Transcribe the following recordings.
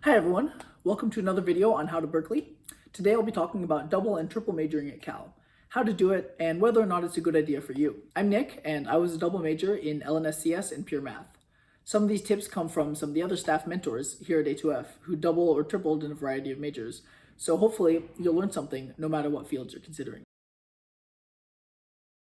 Hi everyone, welcome to another video on how to Berkeley. Today I'll be talking about double and triple majoring at Cal, how to do it, and whether or not it's a good idea for you. I'm Nick, and I was a double major in L&S CS and pure math. Some of these tips come from some of the other staff mentors here at A2F who double or tripled in a variety of majors, so hopefully you'll learn something no matter what fields you're considering.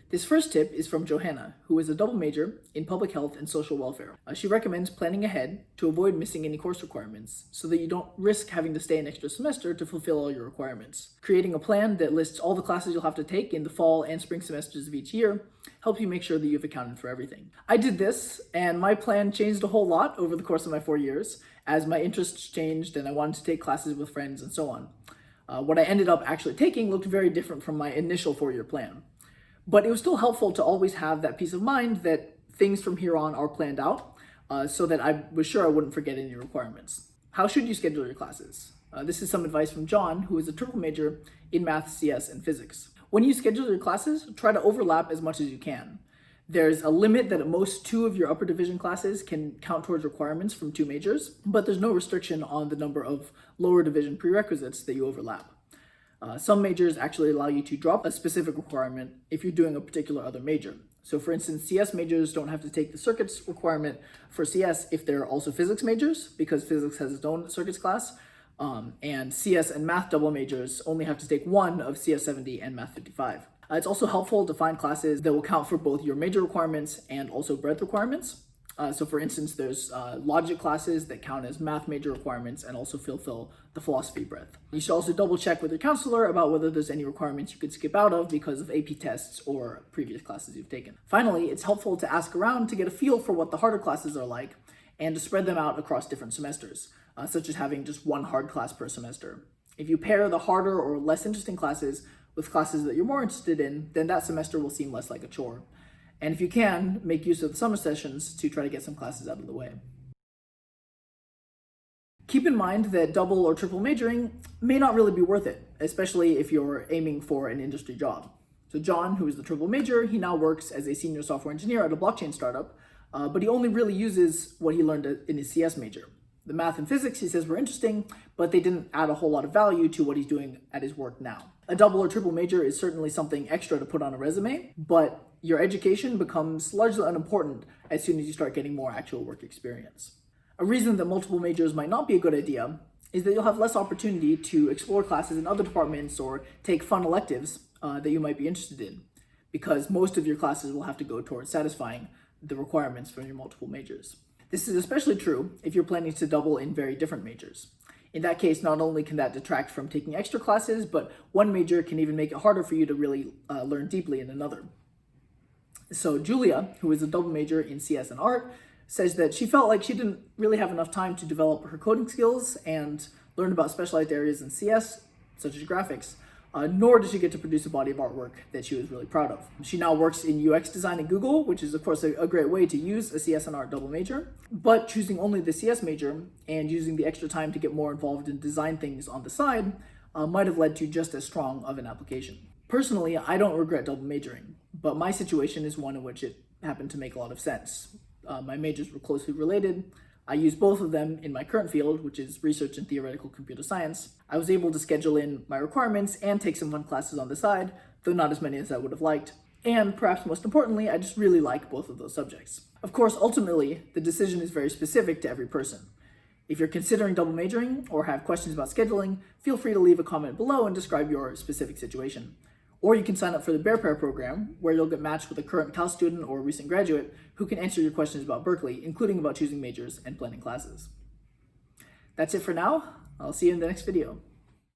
This first tip is from Johannah, who is a double major in public health and social welfare. She recommends planning ahead to avoid missing any course requirements so that you don't risk having to stay an extra semester to fulfill all your requirements. Creating a plan that lists all the classes you'll have to take in the fall and spring semesters of each year helps you make sure that you've accounted for everything. I did this, and my plan changed a whole lot over the course of my 4 years as my interests changed and I wanted to take classes with friends and so on. What I ended up actually taking looked very different from my initial 4-year plan. But it was still helpful to always have that peace of mind that things from here on are planned out so that I was sure I wouldn't forget any requirements. How should you schedule your classes? This is some advice from John, who is a triple major in math, CS, and physics. When you schedule your classes, try to overlap as much as you can. There's a limit that at most 2 of your upper division classes can count towards requirements from 2 majors, but there's no restriction on the number of lower division prerequisites that you overlap. Some majors actually allow you to drop a specific requirement if you're doing a particular other major. So for instance, CS majors don't have to take the circuits requirement for CS if they're also physics majors, because physics has its own circuits class, and CS and math double majors only have to take one of CS 70 and math 55. It's also helpful to find classes that will count for both your major requirements and also breadth requirements. So for instance, there's logic classes that count as math major requirements and also fulfill the philosophy breadth. You should also double check with your counselor about whether there's any requirements you could skip out of because of AP tests or previous classes you've taken. Finally, it's helpful to ask around to get a feel for what the harder classes are like and to spread them out across different semesters, such as having just one hard class per semester. If you pair the harder or less interesting classes with classes that you're more interested in, then that semester will seem less like a chore. And if you can, make use of the summer sessions to try to get some classes out of the way. Keep in mind that double or triple majoring may not really be worth it, especially if you're aiming for an industry job. So John, who is the triple major, he now works as a senior software engineer at a blockchain startup, but he only really uses what he learned in his CS major. The math and physics, he says, were interesting, but they didn't add a whole lot of value to what he's doing at his work now. A double or triple major is certainly something extra to put on a resume, but your education becomes largely unimportant as soon as you start getting more actual work experience. A reason that multiple majors might not be a good idea is that you'll have less opportunity to explore classes in other departments or take fun electives that you might be interested in, because most of your classes will have to go towards satisfying the requirements from your multiple majors. This is especially true if you're planning to double in very different majors. In that case, not only can that detract from taking extra classes, but one major can even make it harder for you to really learn deeply in another. So Julia, who is a double major in CS and art, says that she felt like she didn't really have enough time to develop her coding skills and learn about specialized areas in CS, such as graphics, nor did she get to produce a body of artwork that she was really proud of. She now works in UX design at Google, which is of course a great way to use a CS and art double major, but choosing only the CS major and using the extra time to get more involved in design things on the side might have led to just as strong of an application. Personally, I don't regret double majoring, but my situation is one in which it happened to make a lot of sense. My majors were closely related. I use both of them in my current field, which is research and theoretical computer science. I was able to schedule in my requirements and take some fun classes on the side, though not as many as I would have liked. And perhaps most importantly, I just really like both of those subjects. Of course, ultimately, the decision is very specific to every person. If you're considering double majoring or have questions about scheduling, feel free to leave a comment below and describe your specific situation. Or you can sign up for the Bear Pair program, where you'll get matched with a current Cal student or recent graduate who can answer your questions about Berkeley, including about choosing majors and planning classes. That's it for now. I'll see you in the next video.